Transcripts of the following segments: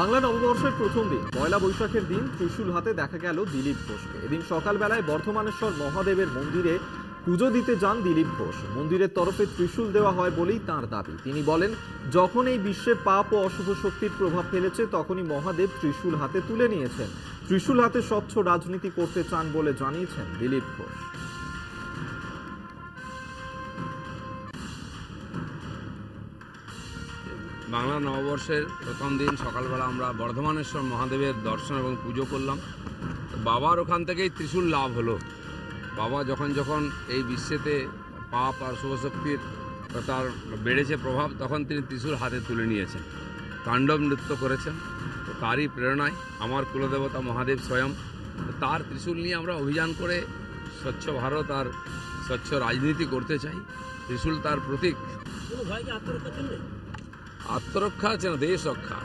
বাংলা নববর্ষের প্রথম দিন পয়লা বৈশাখের দিন ত্রিশূল হাতে দেখা গেল দিলীপ ঘোষকে। এদিন সকালবেলায় বর্ধমানেশ্বর মহাদেবের মন্দিরে পুজো দিতে যান দিলীপ ঘোষ। মন্দিরের তরফে ত্রিশূল দেওয়া হয় বলেই তাঁর দাবি। তিনি বলেন, যখন এই বিশ্বে পাপ ও অশুভ শক্তির প্রভাব ফেলেছে তখনই মহাদেব ত্রিশূল হাতে তুলে নিয়েছেন। ত্রিশূল হাতে স্বচ্ছ রাজনীতি করতে চান বলে জানিয়েছেন দিলীপ ঘোষ। বাংলা নববর্ষের প্রথম দিন সকালবেলা আমরা বর্ধমানেশ্বর মহাদেবের দর্শন এবং পুজো করলাম। বাবার ওখান থেকেই ত্রিশূল লাভ হলো। বাবা যখন যখন এই বিশ্বেতে পাপ আর শুভশক্তির তার বেড়েছে প্রভাব, তখন তিনি ত্রিশূল হাতে তুলে নিয়েছেন, তাণ্ডব নৃত্য করেছেন। তো তারই প্রেরণায় আমার কুলদেবতা মহাদেব স্বয়ং, তার ত্রিশূল নিয়ে আমরা অভিযান করে স্বচ্ছ ভারত আর স্বচ্ছ রাজনীতি করতে চাই। ত্রিশূল তার প্রতীক। আত্মরক্ষা আছে না, দেশ রক্ষা।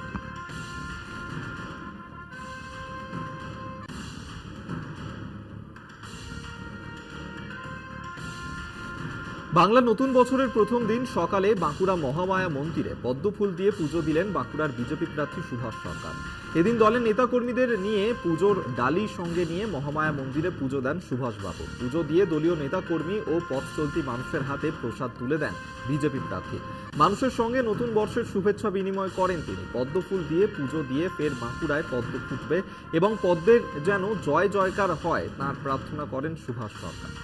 বাংলা নতুন বছরের প্রথম দিন সকালে বাঁকুড়া মহামায়া মন্দিরে পদ্মফুল দিয়ে পুজো দিলেন বাঁকুড়ার বিজেপি প্রার্থী সুভাষ সরকার। এদিন দলের নেতাকর্মীদের নিয়ে পুজোর ডালি সঙ্গে নিয়ে মহামায়া মন্দিরে পুজো দেন সুভাষবাবু। পুজো দিয়ে দলীয় নেতাকর্মী ও পথ চলতি মানুষের হাতে প্রসাদ তুলে দেন বিজেপি প্রার্থী। মানুষের সঙ্গে নতুন বর্ষের শুভেচ্ছা বিনিময় করেন তিনি। পদ্মফুল দিয়ে পুজো দিয়ে ফের বাঁকুড়ায় পদ্ম ফুটবে এবং পদ্মের যেন জয় জয়কার হয় তার প্রার্থনা করেন সুভাষ সরকার।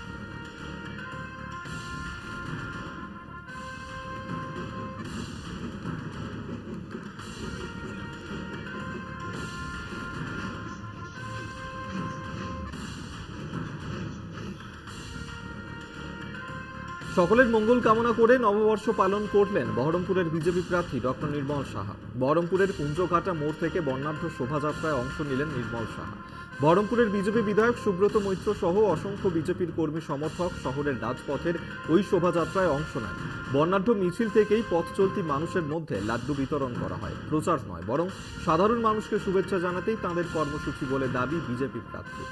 সকলের মঙ্গল কামনা করে নববর্ষ পালন করলেন বহরমপুরের বিজেপি প্রার্থী ডক্টর নির্মল সাহা। বহরমপুরের কুঞ্জঘাটা মোড় থেকে বর্ণাঢ্য শোভাযাত্রায় অংশ নিলেন নির্মল সাহা। বহরমপুরের বিজেপি বিধায়ক সুব্রত মৈত্র সহ অসংখ্য বিজেপির কর্মী সমর্থক শহরের রাজপথের ওই শোভাযাত্রায় অংশ নেন। বর্ণাঢ্য মিছিল থেকেই পথ চলতি মানুষের মধ্যে লাড্ডু বিতরণ করা হয়। প্রচার নয়, বরং সাধারণ মানুষকে শুভেচ্ছা জানাতেই তাঁদের কর্মসূচি বলে দাবি বিজেপি প্রার্থী।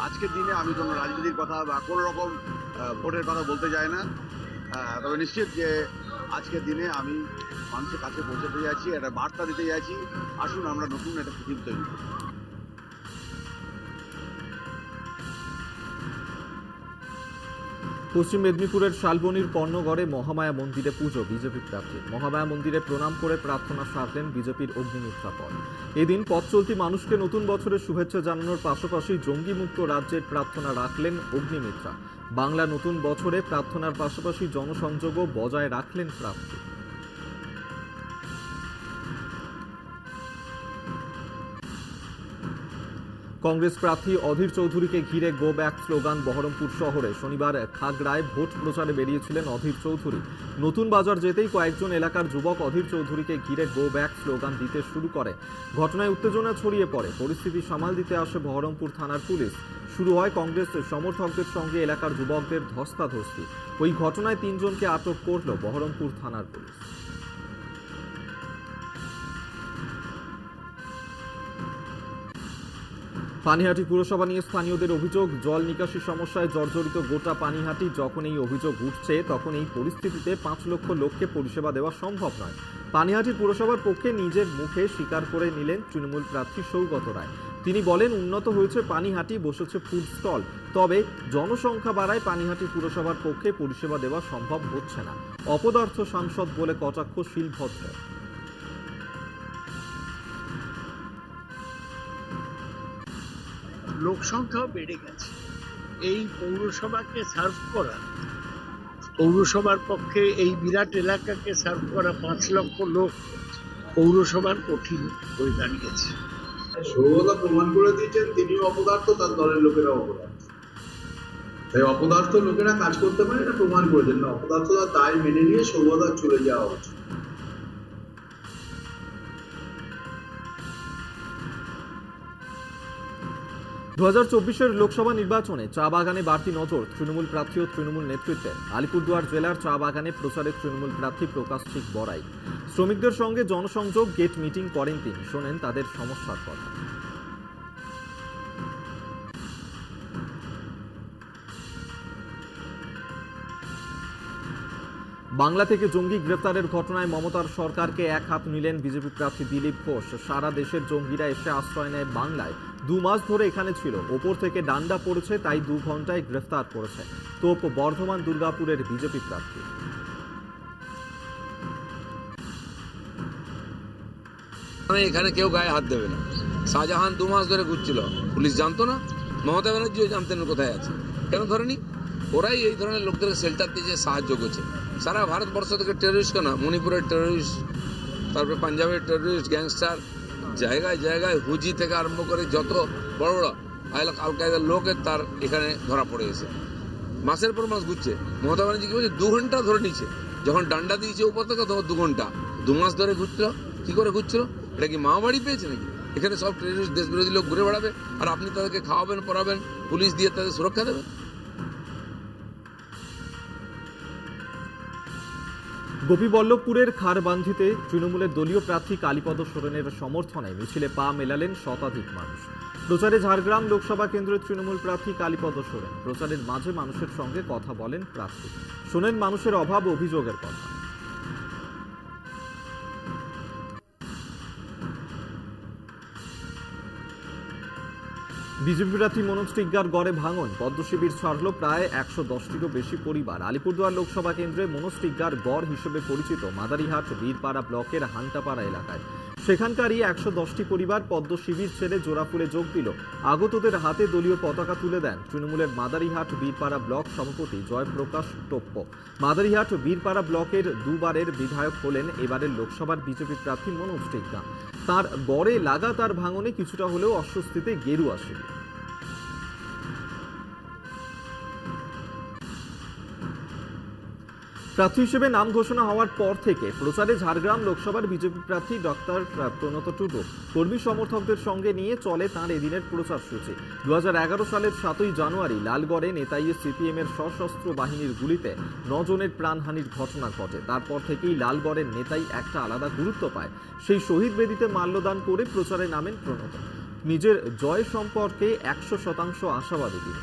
আজকের দিনে আমি কোনো রাজনীতির কথা বা কোনো রকম ভোটের কথা বলতে চাই না, তবে নিশ্চিত যে আজকের দিনে আমি মানুষের কাছে পৌঁছাতে যাচ্ছি, একটা বার্তা দিতে যাচ্ছি, আসুন আমরা নতুন একটা পৃথিবী তৈরি করি। পশ্চিম মেদিনীপুরের শালবনির কর্ণগড়ে মহামায়া মন্দিরে পুজো বিজেপি প্রার্থী। মহামায়া মন্দিরে প্রণাম করে প্রার্থনা সারলেন বিজেপির অগ্নিমিত্রা পল। এদিন পথ চলতি মানুষকে নতুন বছরের শুভেচ্ছা জানানোর পাশাপাশি জঙ্গিমুক্ত রাজ্যের প্রার্থনা রাখলেন অগ্নিমিত্রা। বাংলা নতুন বছরে প্রার্থনার পাশাপাশি জনসংযোগও বজায় রাখলেন প্রার্থী। কংগ্রেস প্রার্থী অধীর চৌধুরীকে ঘিরে গো ব্যাক স্লোগান বহরমপুর শহরে। শনিবার খাগড়ায় ভোট প্রচারে বেরিয়েছিলেন অধীর চৌধুরী। নতুন বাজার যেতেই কয়েকজন এলাকার যুবক অধীর চৌধুরীকে ঘিরে গো ব্যাক স্লোগান দিতে শুরু করে। ঘটনায় উত্তেজনা ছড়িয়ে পড়ে। পরিস্থিতি সামাল দিতে আসে বহরমপুর থানার পুলিশ। শুরু হয় কংগ্রেস সমর্থকদের সঙ্গে এলাকার যুবকদের ধস্তাধস্তি। ওই ঘটনায় 3 জনকে আটক করল বহরমপুর থানার পুলিশ। পানিহাটি পুরসভা নিয়ে স্থানীয়দের অভিযোগ, জল নিকাশি সমস্যায় জর্জরিত গোটা পানিহাটি। যখন এই অভিযোগ উঠছে তখন এই পরিস্থিতিতে 5 লক্ষ লোককে পরিষেবা দেওয়া সম্ভব নয়। পানিহাটি পুরসভার পক্ষে নিজের মুখে স্বীকার করে নিলেন তৃণমূল প্রার্থী সৌগত রায়। তিনি বলেন, উন্নত হয়েছে পানিহাটি, বসেছে ফুড স্টল, তবে জনসংখ্যা বাড়ায় পানিহাটি পুরসভার পক্ষে পরিষেবা দেওয়া সম্ভব হচ্ছে না। অপদার্থ সাংসদ বলে কটাক্ষ শিলভদ্র। লোক সংখ্যাও বেড়ে গেছে। এই পৌরসভাকে সার্ভ করা, পৌরসভার পক্ষে এই বিরাট এলাকাকে সার্ভ করা 5 লক্ষ লোক পৌরসভার কঠিন হয়ে দাঁড়িয়েছে। সৌগতা প্রমাণ করে দিয়েছেন তিনিও অপদার্থ, তার দলের লোকেরা অপদার্থ। তাই অপদার্থ লোকেরা কাজ করতে পারে, এটা প্রমাণ করেছেন না। অপদার্থতা দায় মেনে নিয়ে সৌগতার চলে যাওয়া উচিত। 2024-এর লোকসভা নির্বাচনে চা বাগানে বাড়তি নজর তৃণমূল প্রার্থী ও তৃণমূল নেতৃত্বের। আলিপুরদুয়ার জেলার চা বাগানে প্রচারে তৃণমূল প্রার্থী প্রকাশিক বড়াই। শ্রমিকদের সঙ্গে জনসংযোগ গেট মিটিং করেন তিনি। শোনেন তাদের সমস্যার কথা। বাংলা থেকে জঙ্গি গ্রেফতারের ঘটনায় মমতার সরকারকে এক হাত নিলেন বিজেপি প্রার্থী দিলীপ ঘোষ। সারা দেশের জঙ্গিরা এসে আশ্রয় নেয় বাংলায়, 2 মাস ধরে এখানে ছিল, ওপর থেকে ডান্ডা পড়েছে, তাই 2 ঘন্টায় গ্রেফতার করেছে। তোপ বর্ধমান দুর্গাপুরের বিজেপি প্রার্থী। এখানে কেউ গায়ে হাত দেবে না। শাহজাহান 2 মাস ধরে ঘুরছিল, পুলিশ জানতো না, মমতা ব্যানার্জিও জানতেন কোথায় আছে, কেন ধরেনি? ওরাই এই ধরনের লোকদেরকে শেল্টার দিয়ে সাহায্য করছে। সারা ভারতবর্ষ থেকে টেররিস্ট কেন, মণিপুরের টেররিস্ট, তারপরে পাঞ্জাবের টেররিস্ট, গ্যাংস্টার, জায়গায় জায়গায় হুজি থেকে আরম্ভ করে যত বড় বড় আল কায়দার লোকের তার এখানে ধরা পড়ে গেছে। মাসের পর মাস ঘুরছে। মমতা ব্যানার্জি কি বলছে, 2 ঘন্টা ধরে নিচ্ছে। যখন ডান্ডা দিয়েছে উপর থেকে তখন 2 ঘন্টা, 2 মাস ধরে ঘুরছিল। কি করে ঘুরছিল? এটা কি মামাবাড়ি পেয়েছে নাকি? এখানে সব টেররিস্ট দেশ বিরোধী লোক ঘুরে বেড়াবে, আর আপনি তাদেরকে খাওয়াবেন, পড়াবেন, পুলিশ দিয়ে তাদের সুরক্ষা দেবেন? গোপীবল্লভপুরের খারবান্ধিতে তৃণমূলের দলীয় প্রার্থী কালীপদ সোরেনের সমর্থনে মিছিলে পা মেলালেন শতাধিক মানুষ। প্রচারে ঝাড়গ্রাম লোকসভা কেন্দ্রের তৃণমূল প্রার্থী কালীপদ সোরেন। প্রচারের মাঝে মানুষের সঙ্গে কথা বলেন প্রার্থী, শোনেন মানুষের অভাব অভিযোগের কথা। বিজেপি প্রার্থী মনোজ টিগ্গার গড়ে ভাঙন, পদ্ম শিবির ছাড়ল প্রায় 110টিরও বেশি পরিবার। আলিপুরদুয়ার লোকসভা কেন্দ্রে মনোজ টিগ্গার গড় হিসেবে পরিচিত মাদারিহাট বীরপাড়া ব্লকের হান্টাপাড়া এলাকায় সেখানকারই 110টি পরিবার পদ্ম শিবির ছেড়ে জোড়াফুলে যোগ দিল। আগতদের হাতে দলীয় পতাকা তুলে দেন তৃণমূলের মাদারিহাট বীরপাড়া ব্লক সভাপতি জয়প্রকাশ টোপ্প। মাদারিহাট বীরপাড়া ব্লকের 2 বারের বিধায়ক হলেন এবারের লোকসভার বিজেপি প্রার্থী মনোজ টিগ্গা। তার গড়ে লাগাতার ভাঙনে কিছুটা হলেও অস্বস্তিতে গেরুয়া শিবির। প্রার্থী হিসেবে নাম ঘোষণা হওয়ার পর থেকে প্রচারে ঝাড়গ্রাম লোকসভার বিজেপি প্রার্থী ডক্টর প্রণত টুডু কর্মী সমর্থকদের সঙ্গে নিয়ে চলে তাঁর এদিনের প্রচার সূচি। 2011 সালের 7ই জানুয়ারি লালগড়ে নেতাইয়ে সিপিএম এর সশস্ত্র বাহিনীর গুলিতে 9 জনের প্রাণহানির ঘটনা ঘটে। তারপর থেকেই লালগড়ের নেতাই একটা আলাদা গুরুত্ব পায়। সেই শহীদ বেদিতে মাল্যদান করে প্রচারে নামেন প্রণত। নিজের জয় সম্পর্কে 100% আশাবাদী তিনি।